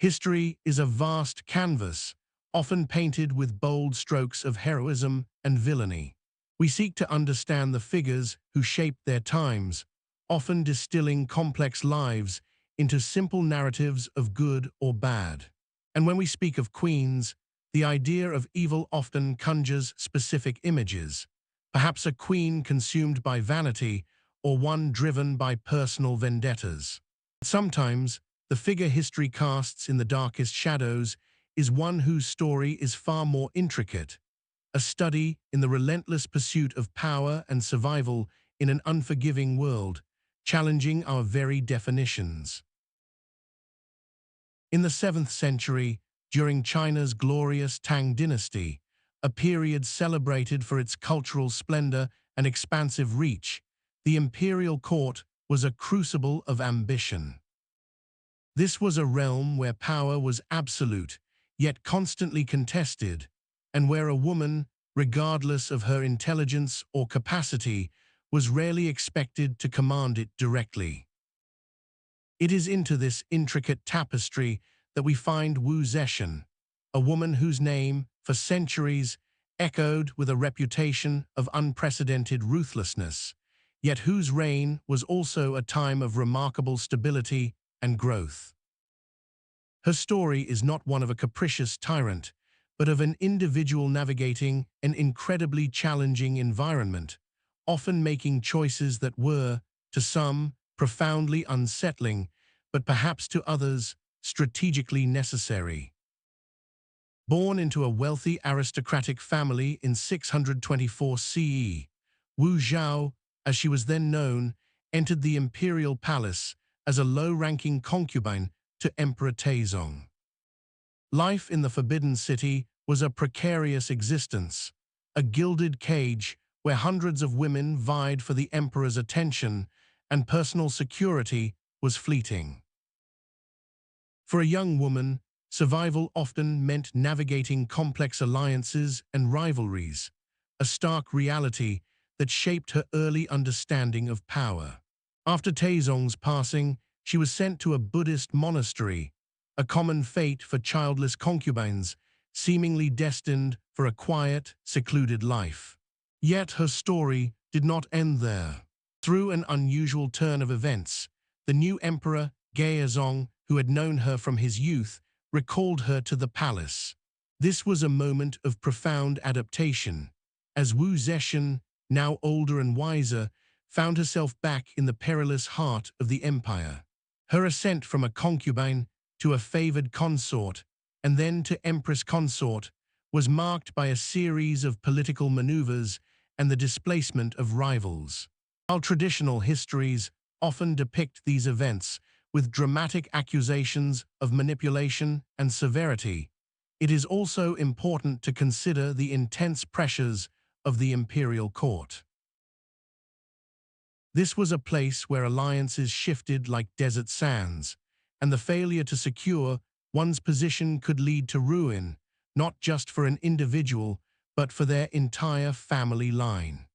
History is a vast canvas, often painted with bold strokes of heroism and villainy. We seek to understand the figures who shaped their times, often distilling complex lives into simple narratives of good or bad. And when we speak of queens, the idea of evil often conjures specific images, perhaps a queen consumed by vanity or one driven by personal vendettas. Sometimes, the figure history casts in the darkest shadows is one whose story is far more intricate, a study in the relentless pursuit of power and survival in an unforgiving world, challenging our very definitions. In the 7th century, during China's glorious Tang dynasty, a period celebrated for its cultural splendor and expansive reach, the imperial court was a crucible of ambition. This was a realm where power was absolute, yet constantly contested, and where a woman, regardless of her intelligence or capacity, was rarely expected to command it directly. It is into this intricate tapestry that we find Wu Zetian, a woman whose name, for centuries, echoed with a reputation of unprecedented ruthlessness, yet whose reign was also a time of remarkable stability and growth. Her story is not one of a capricious tyrant, but of an individual navigating an incredibly challenging environment, often making choices that were, to some, profoundly unsettling, but perhaps to others, strategically necessary. Born into a wealthy aristocratic family in 624 CE, Wu Zhao, as she was then known, entered the imperial palace as a low-ranking concubine to Emperor Taizong. Life in the Forbidden City was a precarious existence, a gilded cage where hundreds of women vied for the emperor's attention, and personal security was fleeting. For a young woman, survival often meant navigating complex alliances and rivalries, a stark reality that shaped her early understanding of power. After Taizong's passing, she was sent to a Buddhist monastery, a common fate for childless concubines, seemingly destined for a quiet, secluded life. Yet her story did not end there. Through an unusual turn of events, the new emperor, Gaozong, who had known her from his youth, recalled her to the palace. This was a moment of profound adaptation, as Wu Zetian, now older and wiser, found herself back in the perilous heart of the empire. Her ascent from a concubine to a favored consort, and then to empress consort, was marked by a series of political maneuvers and the displacement of rivals. While traditional histories often depict these events with dramatic accusations of manipulation and severity, it is also important to consider the intense pressures of the imperial court. This was a place where alliances shifted like desert sands, and the failure to secure one's position could lead to ruin, not just for an individual, but for their entire family line.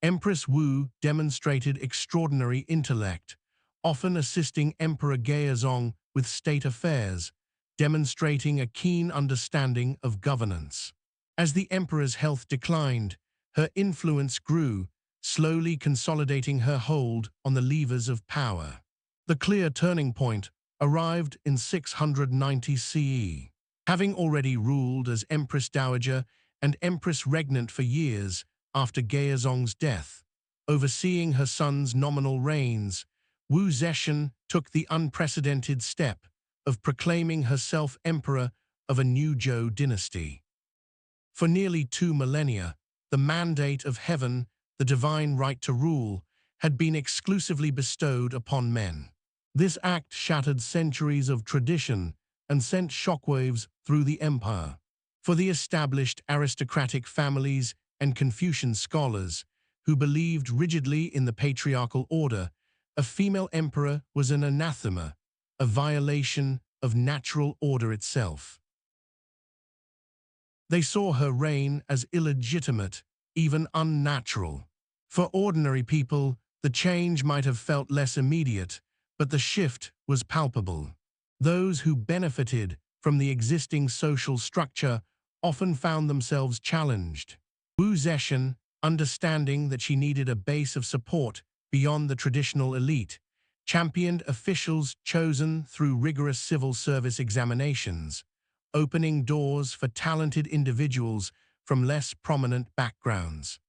Empress Wu demonstrated extraordinary intellect, often assisting Emperor Gaozong with state affairs, demonstrating a keen understanding of governance. As the emperor's health declined, her influence grew, slowly consolidating her hold on the levers of power. The clear turning point arrived in 690 CE. Having already ruled as Empress Dowager and Empress Regnant for years after Gaozong's death, overseeing her son's nominal reigns, Wu Zetian took the unprecedented step of proclaiming herself emperor of a new Zhou dynasty. For nearly 2 millennia, the mandate of heaven, the divine right to rule, had been exclusively bestowed upon men. This act shattered centuries of tradition and sent shockwaves through the empire. For the established aristocratic families and Confucian scholars, who believed rigidly in the patriarchal order, a female emperor was an anathema, a violation of natural order itself. They saw her reign as illegitimate, even unnatural. For ordinary people, the change might have felt less immediate, but the shift was palpable. Those who benefited from the existing social structure often found themselves challenged. Wu Zetian, understanding that she needed a base of support beyond the traditional elite, championed officials chosen through rigorous civil service examinations, opening doors for talented individuals from less prominent backgrounds.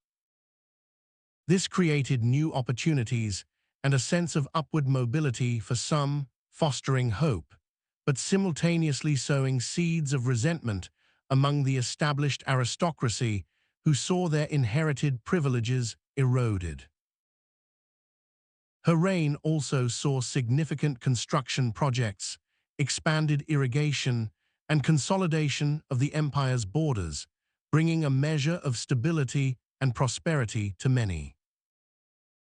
This created new opportunities and a sense of upward mobility for some, fostering hope, but simultaneously sowing seeds of resentment among the established aristocracy who saw their inherited privileges eroded. Her reign also saw significant construction projects, expanded irrigation, and consolidation of the empire's borders, bringing a measure of stability and prosperity to many.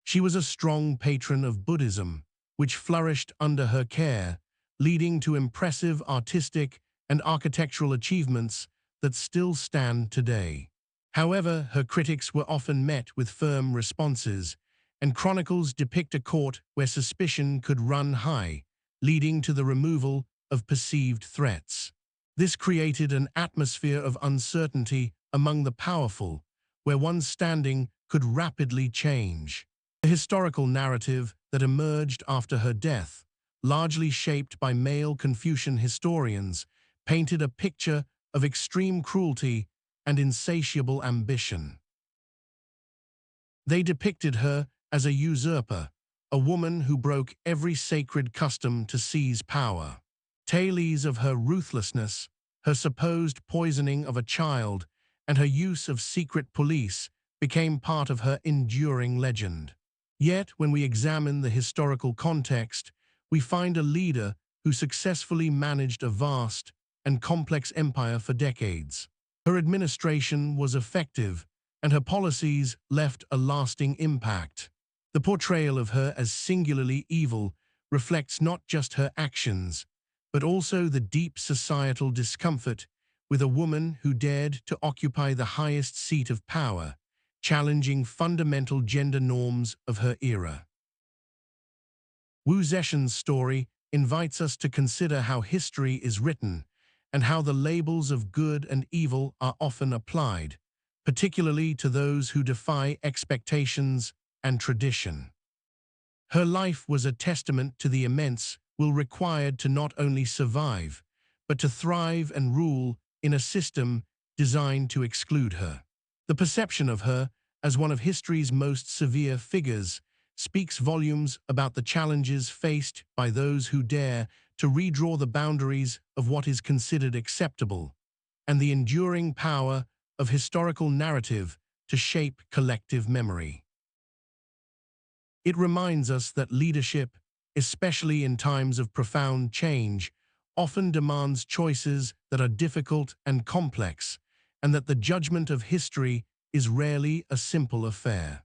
She was a strong patron of Buddhism, which flourished under her care, leading to impressive artistic and architectural achievements that still stand today. However, her critics were often met with firm responses, and chronicles depict a court where suspicion could run high, leading to the removal of perceived threats. This created an atmosphere of uncertainty among the powerful, where one's standing could rapidly change. The historical narrative that emerged after her death, largely shaped by male Confucian historians, painted a picture of extreme cruelty and insatiable ambition. They depicted her as a usurper, a woman who broke every sacred custom to seize power. Tales of her ruthlessness, her supposed poisoning of a child, and her use of secret police became part of her enduring legend. Yet, when we examine the historical context, we find a leader who successfully managed a vast and complex empire for decades. Her administration was effective, and her policies left a lasting impact. The portrayal of her as singularly evil reflects not just her actions, but also the deep societal discomfort with a woman who dared to occupy the highest seat of power, challenging fundamental gender norms of her era. Wu Zetian's story invites us to consider how history is written and how the labels of good and evil are often applied, particularly to those who defy expectations and tradition. Her life was a testament to the immense will required to not only survive, but to thrive and rule in a system designed to exclude her. The perception of her as one of history's most severe figures speaks volumes about the challenges faced by those who dare to redraw the boundaries of what is considered acceptable, and the enduring power of historical narrative to shape collective memory. It reminds us that leadership, especially in times of profound change, often demands choices that are difficult and complex, and that the judgment of history is rarely a simple affair.